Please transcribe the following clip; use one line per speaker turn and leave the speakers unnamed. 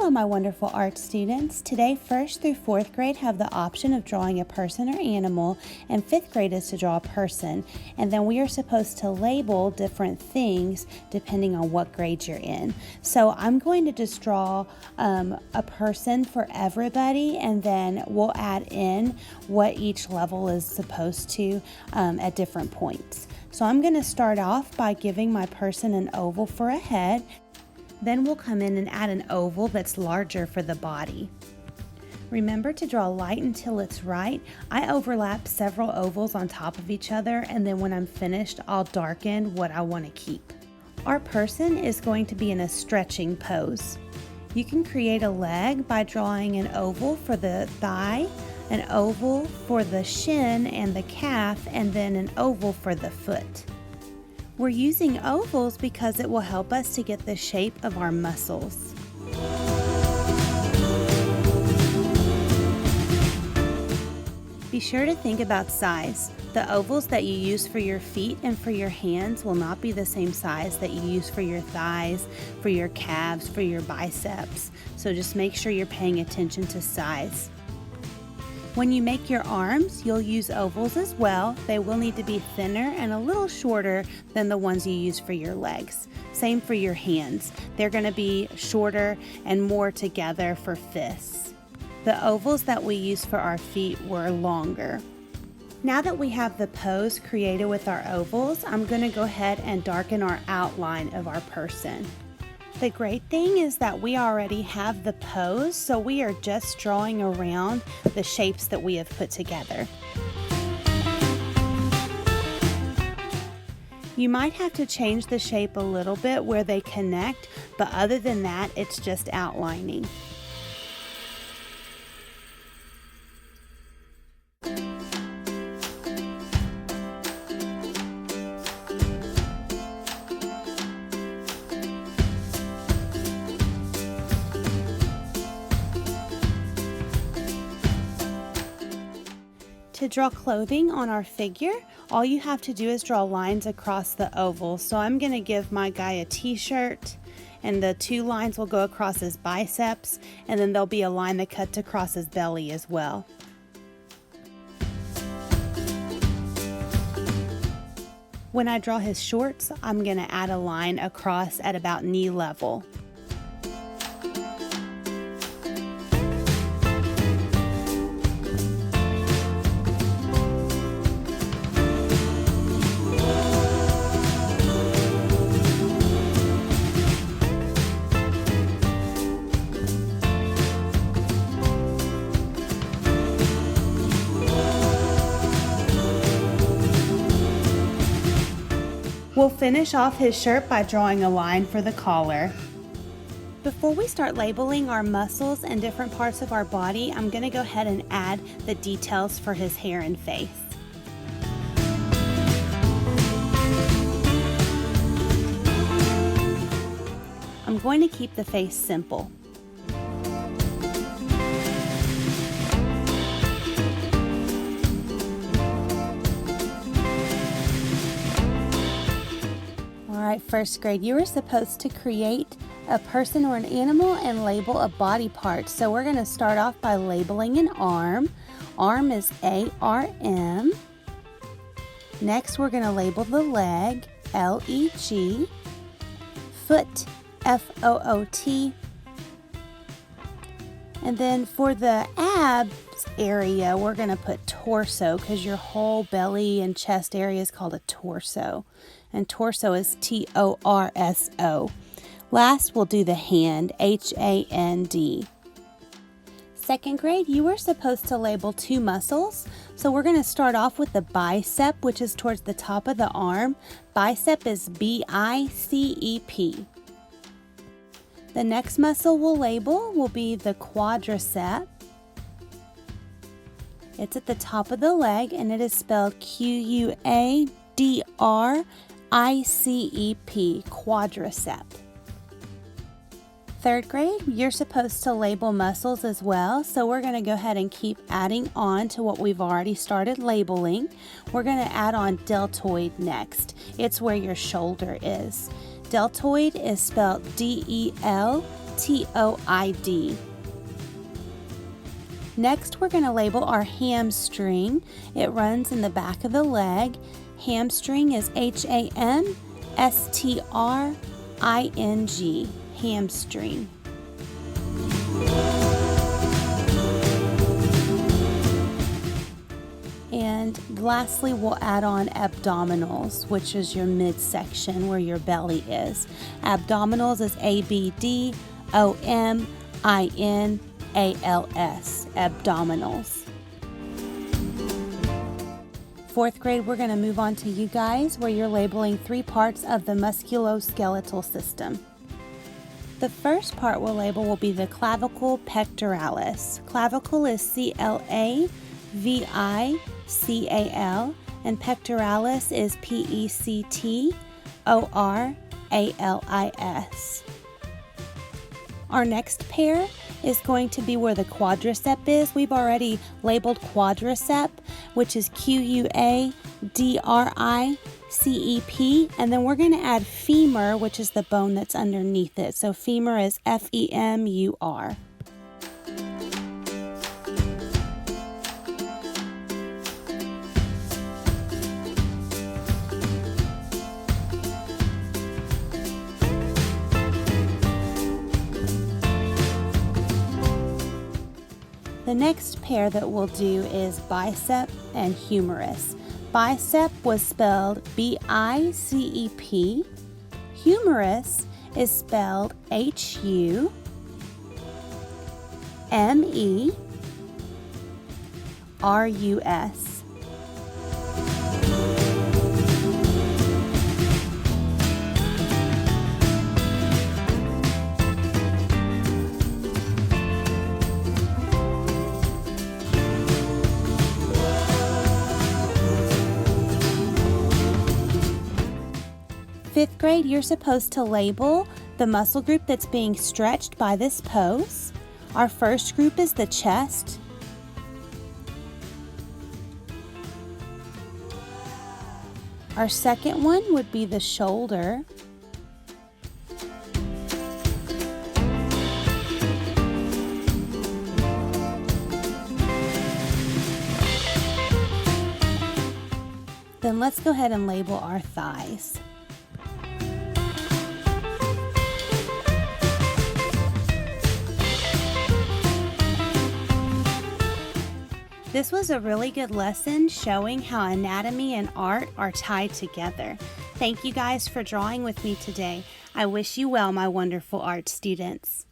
Hello, my wonderful art students. Today, 1st through 4th grade have the option of drawing a person or animal, and 5th grade is to draw a person. And then we are supposed to label different things depending on what grade you're in. So I'm going to just draw a person for everybody, and then we'll add in what each level is supposed to at different points. So I'm going to start off by giving my person an oval for a head. Then we'll come in and add an oval that's larger for the body. Remember to draw light until it's right. I overlap several ovals on top of each other, and then when I'm finished, I'll darken what I want to keep. Our person is going to be in a stretching pose. You can create a leg by drawing an oval for the thigh, an oval for the shin and the calf, and then an oval for the foot. We're using ovals because it will help us to get the shape of our muscles. Be sure to think about size. The ovals that you use for your feet and for your hands will not be the same size that you use for your thighs, for your calves, for your biceps. So just make sure you're paying attention to size. When you make your arms, you'll use ovals as well. They will need to be thinner and a little shorter than the ones you use for your legs. Same for your hands. They're going to be shorter and more together for fists. The ovals that we use for our feet were longer. Now that we have the pose created with our ovals, I'm going to go ahead and darken our outline of our person. The great thing is that we already have the pose, so we are just drawing around the shapes that we have put together. You might have to change the shape a little bit where they connect, but other than that, it's just outlining. To draw clothing on our figure, all you have to do is draw lines across the oval. So I'm going to give my guy a t-shirt, and the 2 lines will go across his biceps, and then there'll be a line that cuts across his belly as well. When I draw his shorts, I'm going to add a line across at about knee level. We'll finish off his shirt by drawing a line for the collar. Before we start labeling our muscles and different parts of our body, I'm going to go ahead and add the details for his hair and face. I'm going to keep the face simple. Alright, 1st grade, you were supposed to create a person or an animal and label a body part. So we're going to start off by labeling an arm. Arm is A-R-M. Next, we're going to label the leg, L-E-G. Foot, F-O-O-T. And then for the abs area, we're going to put torso, because your whole belly and chest area is called a torso. And torso is T-O-R-S-O. Last, we'll do the hand, H-A-N-D. 2nd grade, you were supposed to label 2 muscles. So we're going to start off with the bicep, which is towards the top of the arm. Bicep is B-I-C-E-P. The next muscle we'll label will be the quadricep. It's at the top of the leg, and it is spelled Q-U-A-D-R-I-C-E-P, quadricep. 3rd grade, you're supposed to label muscles as well, so we're going to go ahead and keep adding on to what we've already started labeling. We're going to add on deltoid next. It's where your shoulder is. Deltoid is spelled D-E-L Rhaptoid. Next, we're going to label our hamstring. It runs in the back of the leg. Hamstring is Hamstring, hamstring. And lastly, we'll add on abdominals, which is your midsection where your belly is. Abdominals is ABDOMINALS, abdominals. Fourth grade, we're going to move on to you guys, where you're labeling 3 parts of the musculoskeletal system. The first part we'll label will be the clavicle pectoralis. Clavicle is CLAVICAL, and pectoralis is PECTORALIS. Our next pair is going to be where the quadricep is. We've already labeled quadricep, which is QUADRICEP, and then we're going to add femur, which is the bone that's underneath it. So femur is FEMUR. The next pair that we'll do is bicep and humerus. Bicep was spelled BICEP. Humerus is spelled HUMERUS. Fifth grade, you're supposed to label the muscle group that's being stretched by this pose. Our first group is the chest. Our second one would be the shoulder. Then let's go ahead and label our thighs. This was a really good lesson showing how anatomy and art are tied together. Thank you guys for drawing with me today. I wish you well, my wonderful art students.